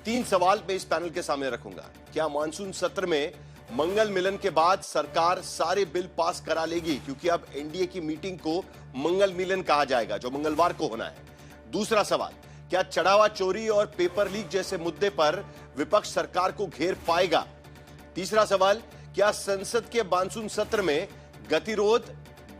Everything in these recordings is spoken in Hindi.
3 सवाल मैं इस पैनल के सामने रखूंगा। क्या मानसून सत्र में मंगल मिलन के बाद सरकार सारे बिल पास करा लेगी, क्योंकि अब एनडीए की मीटिंग को मंगल मिलन कहा जाएगा जो मंगलवार को होना है। दूसरा सवाल, क्या चढ़ावा चोरी और पेपर लीक जैसे मुद्दे पर विपक्ष सरकार को घेर पाएगा? तीसरा सवाल, क्या संसद के मानसून सत्र में गतिरोध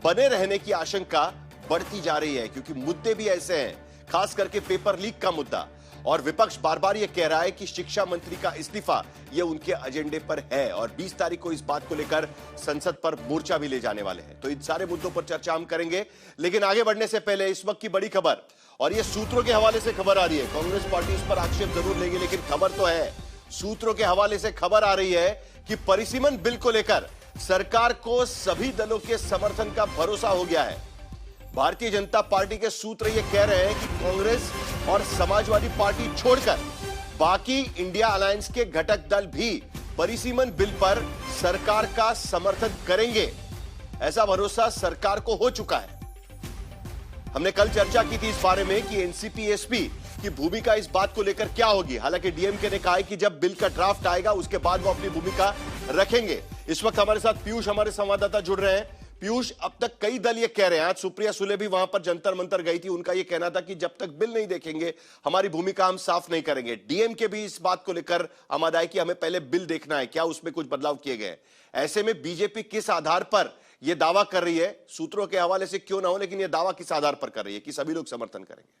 बने रहने की आशंका बढ़ती जा रही है, क्योंकि मुद्दे भी ऐसे हैं, खास करके पेपर लीक का मुद्दा, और विपक्ष बार बार यह कह रहा है कि शिक्षा मंत्री का इस्तीफा यह उनके एजेंडे पर है और 20 तारीख को इस बात को लेकर संसद पर मोर्चा भी ले जाने वाले हैं। तो इन सारे मुद्दों पर चर्चा हम करेंगे, लेकिन आगे बढ़ने से पहले इस वक्त की बड़ी खबर, और यह सूत्रों के हवाले से खबर आ रही है। कांग्रेस पार्टी इस पर आक्षेप जरूर लेगी, लेकिन खबर तो है। सूत्रों के हवाले से खबर आ रही है कि परिसीमन बिल को लेकर सरकार को सभी दलों के समर्थन का भरोसा हो गया है। भारतीय जनता पार्टी के सूत्र यह कह रहे हैं कि कांग्रेस और समाजवादी पार्टी छोड़कर बाकी इंडिया अलायंस के घटक दल भी परिसीमन बिल पर सरकार का समर्थन करेंगे। ऐसा भरोसा सरकार को हो चुका है। हमने कल चर्चा की थी इस बारे में कि एनसीपी एसपी की भूमिका इस बात को लेकर क्या होगी। हालांकि डीएमके ने कहा है कि जब बिल का ड्राफ्ट आएगा उसके बाद वो अपनी भूमिका रखेंगे। इस वक्त हमारे साथ पीयूष, हमारे संवाददाता, जुड़ रहे हैं। पीयूष, अब तक कई दल ये कह रहे हैं, आज सुप्रिया सुले भी वहां पर जंतर मंतर गई थी, उनका ये कहना था कि जब तक बिल नहीं देखेंगे हमारी भूमिका हम साफ नहीं करेंगे। डीएमके भी इस बात को लेकर आमादा है कि हमें पहले बिल देखना है, क्या उसमें कुछ बदलाव किए गए। ऐसे में बीजेपी किस आधार पर यह दावा कर रही है, सूत्रों के हवाले से क्यों ना हो, लेकिन यह दावा किस आधार पर कर रही है कि सभी लोग समर्थन करेंगे?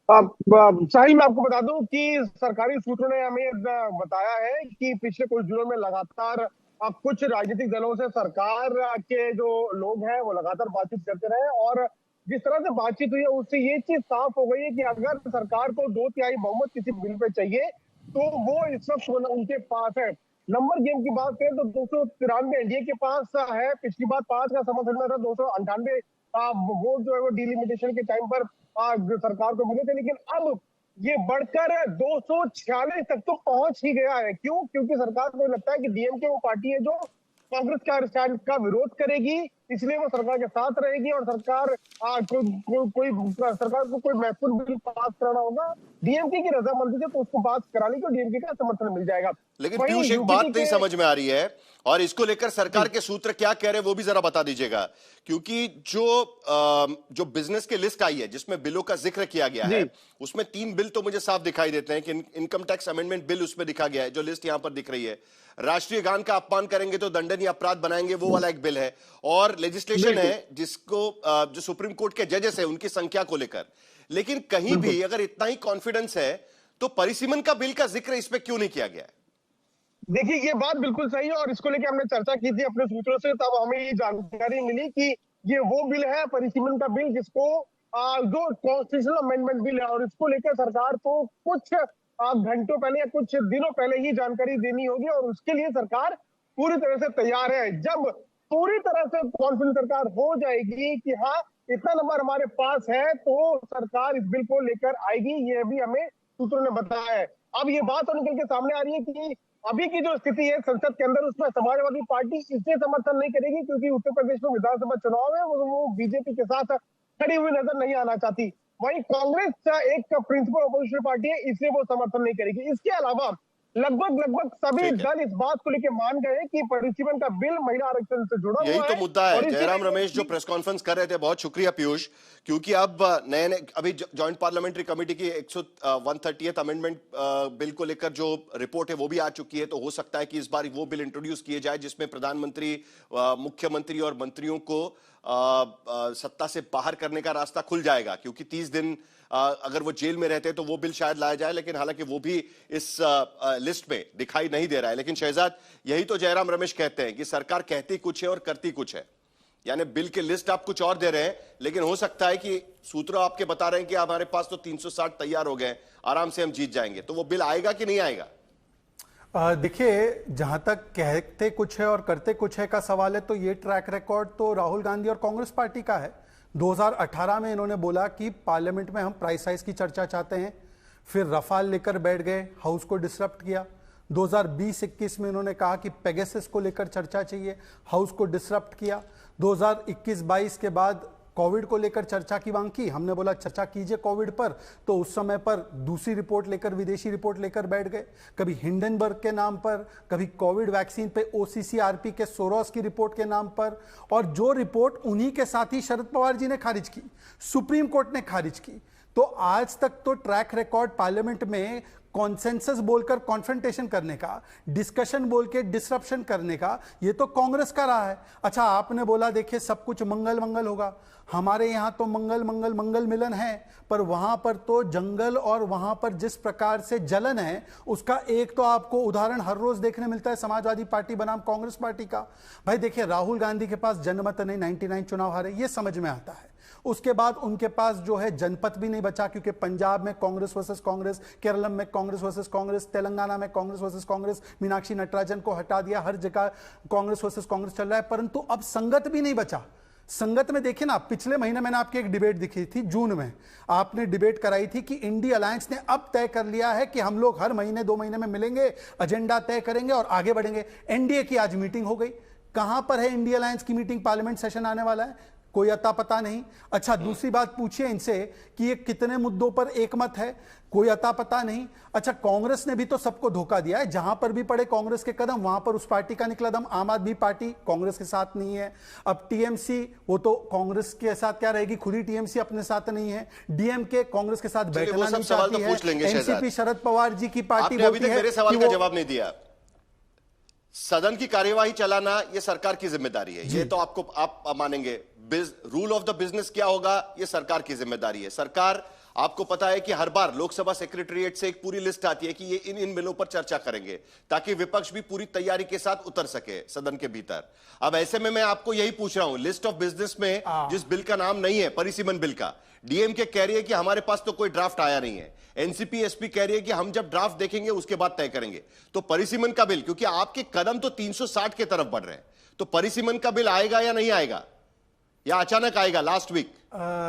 साहिल, मैं आपको बता दूं कि सरकारी सूत्रों ने हमें बताया है कि पिछले कुछ दिनों में लगातार कुछ राजनीतिक दलों से सरकार के जो लोग हैं वो लगातार बातचीत करते रहे, और जिस तरह से बातचीत हुई है उससे ये चीज साफ हो गई है कि अगर सरकार को 2/3 बहुमत किसी बिल पे चाहिए तो वो इस वक्त उनके पास है। नंबर गेम की बात करें तो 293 एनडीए के पास है। पिछली बार 5 का समर्थन में था, 298 वोट जो है वो डिलिमिटेशन के टाइम पर सरकार को मिले थे, लेकिन अब ये बढ़कर 246 तक तो पहुंच ही गया है। क्यों? क्योंकि सरकार को लगता है कि डीएमके वो पार्टी है जो कांग्रेस का स्टैंड का विरोध करेगी, इसलिए वो सरकार के साथ रहेगी, और सरकार सरकार को कोई महत्वपूर्ण बिल पास कराना होगा डीएमके की रजामंदी से, तो उसको पास कराने को डीएमके का समर्थन मिल जाएगा। लेकिन पीयूष, एक बात नहीं समझ में आ रही है, और इसको लेकर सरकार के सूत्र क्या कह रहे हैं वो भी जरा बता दीजिएगा, क्योंकि जो बिजनेस की लिस्ट आई है जिसमें बिलों का जिक्र किया गया है, उसमें 3 बिल तो मुझे साफ दिखाई देते हैं कि इनकम टैक्स अमेंडमेंट बिल उसमें दिखा गया है, जो लिस्ट यहां पर दिख रही है। राष्ट्रीय गान का अपमान करेंगे तो दंडनीय अपराध बनाएंगे, वो वाला एक बिल है, और लेजिस्लेशन है जिसको जो सुप्रीम कोर्ट के जजेस है उनकी संख्या को लेकर। लेकिन कहीं भी अगर इतना ही कॉन्फिडेंस है तो परिसीमन का बिल का जिक्र इस पे क्यों नहीं किया गया है? देखिए, ये बात बिल्कुल सही है, और इसको लेकर हमने चर्चा की थी अपने सूत्रों से, तब हमें ये जानकारी मिली कि ये वो बिल है, परिसीमन का बिल, जिसको जो कॉन्स्टिट्यूशनल अमेंडमेंट बिल है, और इसको लेकर सरकार को कुछ घंटों पहले या कुछ दिनों पहले ही जानकारी देनी होगी, और उसके लिए सरकार पूरी तरह से तैयार है। जब पूरी तरह से कॉन्फिडेंस सरकार हो जाएगी कि हाँ इतना नंबर हमारे पास है, तो सरकार इस बिल को लेकर आएगी, ये भी हमें सूत्रों ने बताया है। अब ये बात तो निकल के सामने आ रही है कि अभी की जो स्थिति है संसद के अंदर, उसमें समाजवादी पार्टी इसलिए समर्थन नहीं करेगी क्योंकि उत्तर प्रदेश में विधानसभा चुनाव है, वो बीजेपी के साथ खड़ी हुई नजर नहीं आना चाहती। वहीं कांग्रेस एक प्रिंसिपल अपोजिशन पार्टी है, इसलिए वो समर्थन नहीं करेगी। इसके अलावा लगभग सभी दल इस बात को लेकर मान गए कि परिसीमन का बिल महिला आरक्षण से जुड़ा हुआ है। यही तो मुद्दा है। जयराम रमेश जो प्रेस कॉन्फ्रेंस कर रहे थे, बहुत शुक्रिया पीयूष, क्योंकि अब नए अभी जॉइंट पार्लियामेंट्री कमेटी की 130th अमेंडमेंट बिल को लेकर जो रिपोर्ट है वो भी आ चुकी है। तो हो सकता है कि इस बार वो बिल इंट्रोड्यूस किए जाए जिसमें प्रधानमंत्री, मुख्यमंत्री और मंत्रियों को सत्ता से बाहर करने का रास्ता खुल जाएगा, क्योंकि 30 दिन अगर वो जेल में रहते तो वो बिल शायद लाया जाए, लेकिन हालांकि वो भी इस लिस्ट में दिखाई नहीं दे रहा है। लेकिन शहजाद, यही तो जयराम रमेश कहते हैं कि सरकार कहती कुछ है और करती कुछ है, यानी बिल की लिस्ट आप कुछ और दे रहे हैं, लेकिन हो सकता है कि सूत्र आपके बता रहे हैं कि हमारे पास तो 360 तैयार हो गए, आराम से हम जीत जाएंगे, तो वो बिल आएगा कि नहीं आएगा? देखिए, जहां तक कहते कुछ है और करते कुछ है का सवाल है, तो ये ट्रैक रिकॉर्ड तो राहुल गांधी और कांग्रेस पार्टी का है। 2018 में इन्होंने बोला कि पार्लियामेंट में हम प्राइस हाइक की चर्चा चाहते हैं, फिर रफाल लेकर बैठ गए, हाउस को डिसरप्ट किया। 2020-21 में इन्होंने कहा कि पेगासस को लेकर चर्चा चाहिए, हाउस को डिसरप्ट किया। 2021-22 के बाद कोविड को लेकर चर्चा की मांग की, हमने बोला चर्चा कीजिए कोविड पर, तो उस समय पर दूसरी रिपोर्ट लेकर, विदेशी रिपोर्ट लेकर बैठ गए, कभी हिंडनबर्ग के नाम पर, कभी कोविड वैक्सीन पे ओसीसीआरपी के सोरोस की रिपोर्ट के नाम पर, और जो रिपोर्ट उन्हीं के साथ ही शरद पवार जी ने खारिज की, सुप्रीम कोर्ट ने खारिज की। तो आज तक तो ट्रैक रिकॉर्ड पार्लियामेंट में कॉन्सेंसस बोलकर कॉन्फ्रंटेशन करने का, डिस्कशन बोल के डिसरप्शन करने का, ये तो कांग्रेस का रहा है। अच्छा, आपने बोला देखिए सब कुछ मंगल मंगल होगा, हमारे यहां तो मंगल मंगल मंगल मिलन है, पर वहां पर तो जंगल और वहां पर जिस प्रकार से जलन है उसका एक तो आपको उदाहरण हर रोज देखने मिलता है समाजवादी पार्टी बनाम कांग्रेस पार्टी का। भाई देखिए, राहुल गांधी के पास जनमत नहीं, 99 चुनाव हारे, ये समझ में आता है। उसके बाद उनके पास जो है जनपद भी नहीं बचा, क्योंकि पंजाब में कांग्रेस वर्सेस कांग्रेस, केरलम में कांग्रेस वर्सेस कांग्रेस, तेलंगाना में कांग्रेस वर्सेस कांग्रेस, मीनाक्षी नटराजन को हटा दिया, हर जगह कांग्रेस वर्सेस कांग्रेस चल रहा है। परंतु अब संगत भी नहीं बचा। संगत में देखिए ना, पिछले महीने मैंने आपकी एक डिबेट दिखी थी, जून में आपने डिबेट कराई थी कि इंडिया अलायंस ने अब तय कर लिया है कि हम लोग हर महीने 2 महीने में मिलेंगे, एजेंडा तय करेंगे और आगे बढ़ेंगे। एनडीए की आज मीटिंग हो गई, कहां पर है इंडिया अलायंस की मीटिंग? पार्लियामेंट सेशन आने वाला है, कोई अता पता नहीं। अच्छा, दूसरी बात पूछिए इनसे कि ये कितने मुद्दों पर एकमत है, कोई अता पता नहीं। अच्छा, कांग्रेस ने भी तो सबको धोखा दिया है, जहां पर भी पड़े कांग्रेस के कदम वहां पर उस पार्टी का निकला दम। आम आदमी पार्टी कांग्रेस के साथ नहीं है, अब टीएमसी वो तो कांग्रेस के साथ क्या रहेगी, खुद ही टीएमसी अपने साथ नहीं है, डीएमके कांग्रेस के साथ बैठना नहीं चाहती है, एनसीपी शरद पवार जी की पार्टी बोलती है। मेरे सवाल का जवाब नहीं दिया। सदन की कार्यवाही चलाना ये सरकार की जिम्मेदारी है, ये तो आपको आप मानेंगे। रूल ऑफ द बिजनेस क्या होगा, ये सरकार की जिम्मेदारी है। सरकार, आपको पता है कि हर बार लोकसभा सेक्रेटरीट से एक पूरी लिस्ट आती है कि ये इन बिलों पर चर्चा करेंगे, ताकि विपक्ष भी पूरी तैयारी के साथ उतर सके सदन के भीतर। अब ऐसे में मैं आपको यही पूछ रहा हूं, लिस्ट ऑफ बिजनेस में जिस बिल का नाम नहीं है, परिसीमन बिल का, डीएमके कह रही है कि हमारे पास तो कोई ड्राफ्ट आया नहीं है, एनसीपी एसपी कह रही है कि हम जब ड्राफ्ट देखेंगे उसके बाद तय करेंगे। तो परिसीमन का बिल, क्योंकि आपके कदम तो 360 की तरफ बढ़ रहे हैं, तो परिसीमन का बिल आएगा या नहीं आएगा, या अचानक आएगा लास्ट वीक?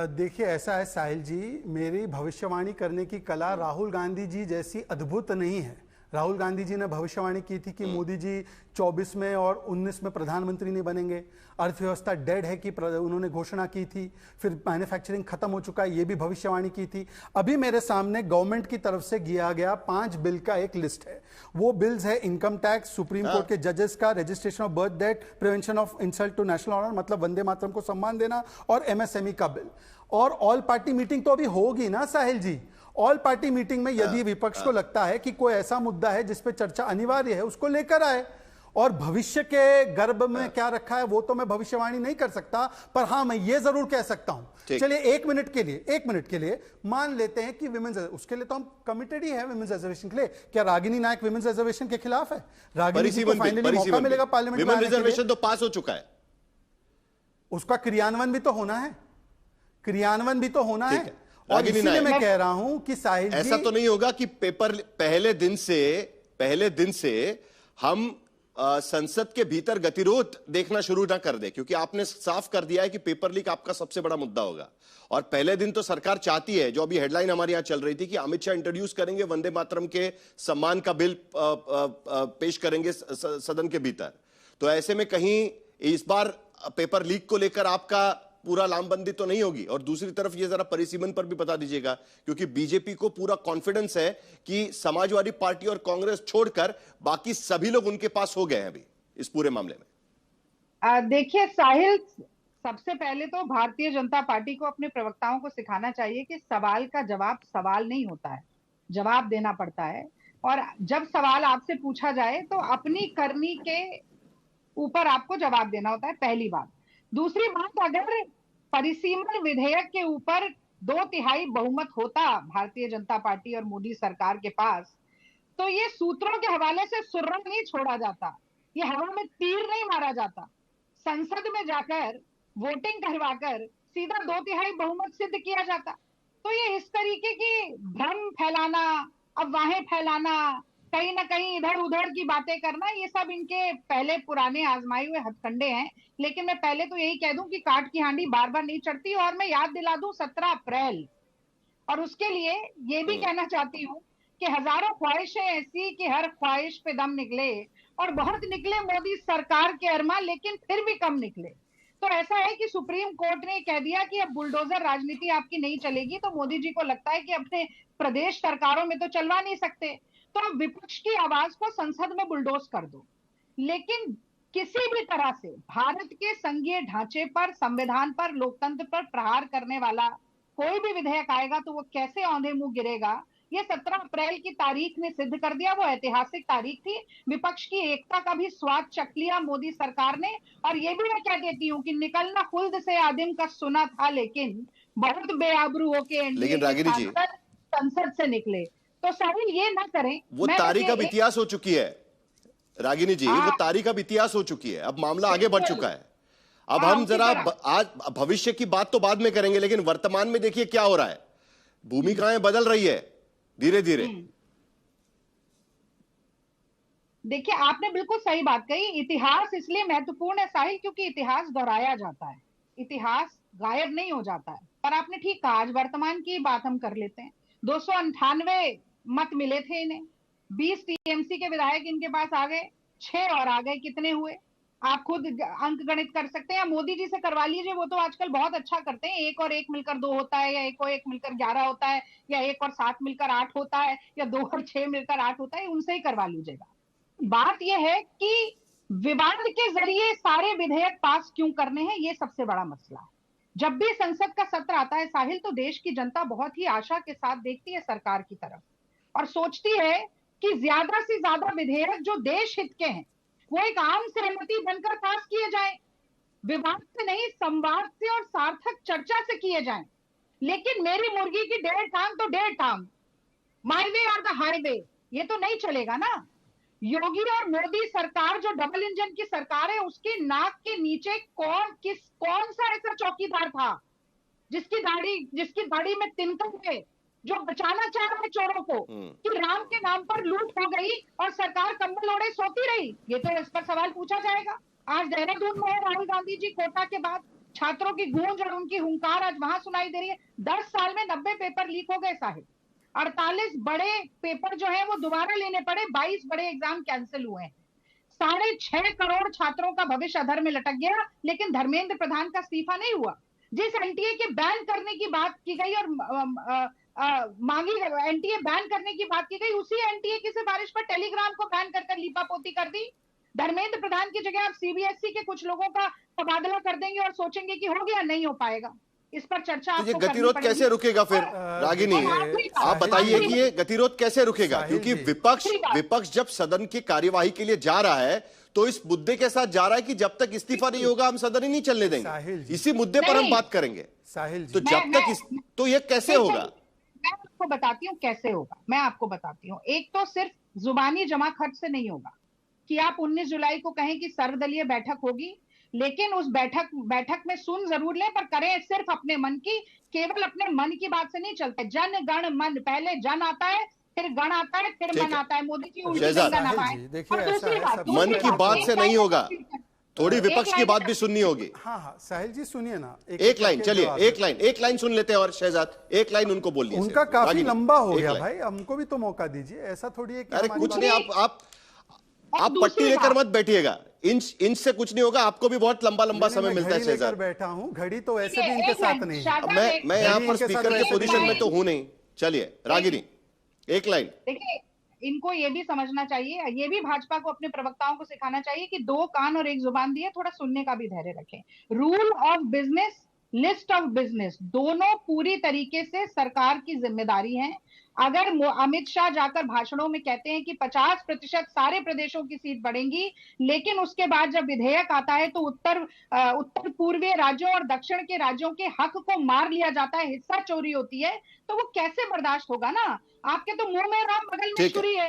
देखिए, ऐसा है साहिल जी, मेरी भविष्यवाणी करने की कला राहुल गांधी जी जैसी अद्भुत नहीं है। राहुल गांधी जी ने भविष्यवाणी की थी कि मोदी जी 24 में और 19 में प्रधानमंत्री नहीं बनेंगे, अर्थव्यवस्था डेड है कि उन्होंने घोषणा की थी, फिर मैन्युफैक्चरिंग खत्म हो चुका है, ये भी भविष्यवाणी की थी। अभी मेरे सामने गवर्नमेंट की तरफ से किया गया 5 बिल का एक लिस्ट है। वो बिल्स है इनकम टैक्स, सुप्रीम कोर्ट के जजेस का, registration of birth date, prevention of insult to national honour, मतलब वंदे मातरम को सम्मान देना, और एमएसएमई का बिल। और ऑल पार्टी मीटिंग तो अभी होगी ना साहिल जी। ऑल पार्टी मीटिंग में यदि विपक्ष को लगता है कि कोई ऐसा मुद्दा है जिस पे चर्चा अनिवार्य है, उसको लेकर आए। और भविष्य के गर्भ में क्या रखा है वो तो मैं भविष्यवाणी नहीं कर सकता, पर हां मैं ये जरूर कह सकता हूं। चलिए एक मिनट के लिए मान लेते हैं कि विमेंस, उसके लिए तो हम कमिटेड ही है विमेंस रिजर्वेशन के लिए। क्या रागिनी नायक विमेंस रिजर्वेशन के खिलाफ है? रागिनी जी को फाइनली मौका मिलेगा पार्लियामेंट में, रिजर्वेशन तो पास हो चुका है, उसका क्रियान्वयन भी तो होना है, क्रियान्वयन भी तो होना है। और इसीलिए मैं कह रहा हूं कि साहिल जी, ऐसा तो नहीं होगा कि पेपर पहले दिन से हम संसद के भीतर गतिरोध देखना शुरू ना कर दे, क्योंकि आपने साफ कर दिया है कि पेपर लीक आपका सबसे बड़ा मुद्दा होगा। और पहले दिन तो सरकार चाहती है, जो अभी हेडलाइन हमारे यहां चल रही थी, कि अमित शाह इंट्रोड्यूस करेंगे, वंदे मातरम के सम्मान का बिल पेश करेंगे सदन के भीतर। तो ऐसे में कहीं इस बार पेपर लीक को लेकर आपका पूरा लामबंदी तो नहीं होगी। और दूसरी तरफ ये जरा परिसीमन पर भी बता दीजिएगा, क्योंकि बीजेपी को पूरा कॉन्फिडेंस है कि समाजवादी पार्टी और कांग्रेस छोड़कर बाकी सभी लोग उनके पास हो गए हैं अभी इस पूरे मामले में। देखिए साहिल, सबसे पहले तो भारतीय जनता पार्टी को अपने प्रवक्ताओं को सिखाना चाहिए कि सवाल का जवाब सवाल नहीं होता है, जवाब देना पड़ता है। और जब सवाल आपसे पूछा जाए तो अपनी करनी के ऊपर आपको जवाब देना होता है, पहली बात। दूसरी बात, अगर परिसीमन विधेयक के ऊपर 2/3 बहुमत होता भारतीय जनता पार्टी और मोदी सरकार के पास, तो ये सूत्रों के हवाले से सुर्रा नहीं छोड़ा जाता, ये हवा में तीर नहीं मारा जाता। संसद में जाकर वोटिंग करवाकर सीधा 2/3 बहुमत सिद्ध किया जाता। तो ये इस तरीके की भ्रम फैलाना, अफवाहें फैलाना, कहीं ना कहीं इधर उधर की बातें करना, ये सब इनके पहले पुराने आजमाए हुए हथकंडे हैं। लेकिन मैं पहले तो यही कह दूं कि काट की हांडी बार बार नहीं चढ़ती। और मैं याद दिला दूं 17 अप्रैल, और उसके लिए ये भी कहना चाहती हूँ कि हजारों ख्वाहिशें ऐसी कि हर ख्वाहिश पे दम निकले, और बहुत निकले मोदी सरकार के अरमा, लेकिन फिर भी कम निकले। तो ऐसा है कि सुप्रीम कोर्ट ने कह दिया कि अब बुलडोजर राजनीति आपकी नहीं चलेगी, तो मोदी जी को लगता है कि अपने प्रदेश सरकारों में तो चलवा नहीं सकते, तो अब विपक्ष की आवाज को संसद में बुलडोज कर दो। लेकिन किसी भी तरह से भारत के संघीय ढांचे पर, संविधान पर, लोकतंत्र पर प्रहार करने वाला कोई भी विधेयक आएगा तो वो कैसे औंधे मुंह गिरेगा, ये 17 अप्रैल की तारीख ने सिद्ध कर दिया। वो ऐतिहासिक तारीख थी, विपक्ष की एकता का भी स्वाद चख लिया मोदी सरकार ने। और ये भी मैं कह देती हूँ कि निकलना खुल्द से आदिम का सुना था, लेकिन बहुत बेआबरू होके लेकिन रागिनी जी, संसद से निकले। तो साहिल ये ना करें, वो तारीख अब इतिहास हो चुकी है रागिनी जी, वो तारीख अब इतिहास हो चुकी है, अब मामला आगे बढ़ चुका है। अब हम जरा आज भविष्य की बात तो बाद में करेंगे, लेकिन वर्तमान में देखिए क्या हो रहा है, भूमिकाएं बदल रही है धीरे धीरे। देखिए, आपने बिल्कुल सही बात कही। इतिहास इसलिए महत्वपूर्ण है साहिल, क्योंकि इतिहास दोहराया जाता है, इतिहास गायब नहीं हो जाता है। पर आपने ठीक कहा, आज वर्तमान की बात हम कर लेते हैं। 298 मत मिले थे इन्हें, 20 टीएमसी के विधायक इनके पास आ गए, 6 और आ गए, कितने हुए आप खुद अंक गणित कर सकते हैं, या मोदी जी से करवा लीजिए, वो तो आजकल बहुत अच्छा करते हैं। 1 और 1 मिलकर 2 होता है, या 1 और 1 मिलकर 11 होता है, या 1 और 7 मिलकर 8 होता है, या 2 और 6 मिलकर 8 होता है, उनसे ही करवा लीजिएगा। बात यह है कि विवाद के जरिए सारे विधेयक पास क्यों करने हैं, ये सबसे बड़ा मसला है। जब भी संसद का सत्र आता है साहिल, तो देश की जनता बहुत ही आशा के साथ देखती है सरकार की तरफ और सोचती है कि ज्यादा से ज्यादा विधेयक जो देश हित के हैं वो एक आम सहमति बनकर पास किए जाएं, विवाद से नहीं, संवाद से और सार्थक चर्चा से किए जाएं। लेकिन मेरी मुर्गी की 1.5 टांग तो 1.5 टांग, माय वे और द हाईवे, ये तो नहीं चलेगा ना। योगी और मोदी सरकार जो डबल इंजन की सरकार है, उसकी नाक के नीचे कौन सा ऐसा चौकीदार था जिसकी दाढ़ी में तिनका है, जो बचाना चाह रहे चोरों को कि राम के नाम पर लूट हो गई और सरकार कंबल ओढ़े सोती रही। ये तो इस पर सवाल पूछा जाएगा। आज देहरादून में है राहुल गांधी जी, कोटा के बाद छात्रों की गूंज और उनकी हुंकार आज वहां सुनाई दे रही है। 10 साल में 90 पेपर लीक हो गए साहिब, 48 बड़े पेपर जो है वो दोबारा लेने पड़े, 22 बड़े एग्जाम कैंसिल हुए हैं, 6.5 करोड़ छात्रों का भविष्य अधर में लटक गया। लेकिन धर्मेंद्र प्रधान का इस्तीफा नहीं हुआ। जिस एनटीए के बैन करने की बात की गई और मांगी एनटीए बैन करने की बात की गई, उसी एनटीए की सिफारिश पर टेलीग्राम को बैन कर लीपापोती कर दी। धर्मेंद्र प्रधान की जगह आप सीबीएसई के कुछ लोगों का तबादला कर देंगे और सोचेंगे कि हो गया, नहीं हो पाएगा। इस पर चर्चा तो ये गतिरोध कैसे रुकेगा फिर रागिनी, आप बताइए कि ये गतिरोध कैसे रुकेगा, क्योंकि विपक्ष जब सदन की कार्यवाही के लिए जा रहा है तो इस मुद्दे के साथ जा रहा है कि जब तक इस्तीफा नहीं होगा हम सदन ही नहीं चलने देंगे। इसी मुद्दे पर हम बात करेंगे साहिल जी। तो जब तक तो ये कैसे होगा? मैं आपको बताती हूँ कैसे होगा, मैं आपको बताती हूँ। एक तो सिर्फ जुबानी जमा खर्च से नहीं होगा कि आप 19 जुलाई को कहें कि सर्वदलीय बैठक होगी, लेकिन उस बैठक में सुन जरूर लें, पर करें सिर्फ अपने मन की। केवल अपने मन की बात से नहीं चलता। जन गण मन, पहले जन आता है, फिर गण आता है, फिर मन आता है। मोदी जी उल्टी गंगा ना पाए। और दूसरी बात, मन की बात से नहीं होगा, थोड़ी विपक्ष की बात भी सुननी होगी। हाँ साहिल जी सुनिए ना, एक लाइन, चलिए एक लाइन सुन लेते हैं। और शहजाद एक लाइन उनको बोलिए। उनका काफी लंबा हो गया भाई, हमको भी तो मौका दीजिए। ऐसा थोड़ी है कि अरे कुछ नहीं, आप पट्टी लेकर मत बैठिएगा, इंच से कुछ नहीं होगा। आपको भी बहुत लंबा समय मिलता है शहजाद। बैठा हूं, घड़ी तो वैसे भी इनके साथ नहीं है। मैं यहाँ पर स्पीकर के पोजीशन में तो हूं नहीं। चलिए रागिनी एक लाइन। देखिए, इनको ये भी समझना चाहिए, ये भी भाजपा को अपने प्रवक्ताओं को सिखाना चाहिए कि 2 कान और 1 जुबान दिए, थोड़ा सुनने का भी धैर्य रखें। Rule of business, list of business, दोनों पूरी तरीके से सरकार की जिम्मेदारी है। अगर अमित शाह जाकर भाषणों में कहते हैं कि 50% सारे प्रदेशों की सीट बढ़ेंगी, लेकिन उसके बाद जब विधेयक आता है तो उत्तर पूर्वीय राज्यों और दक्षिण के राज्यों के हक को मार लिया जाता है, हिस्सा चोरी होती है, तो वो कैसे बर्दाश्त होगा ना। आपके तो मुंह में राम, बगल में छुरी है।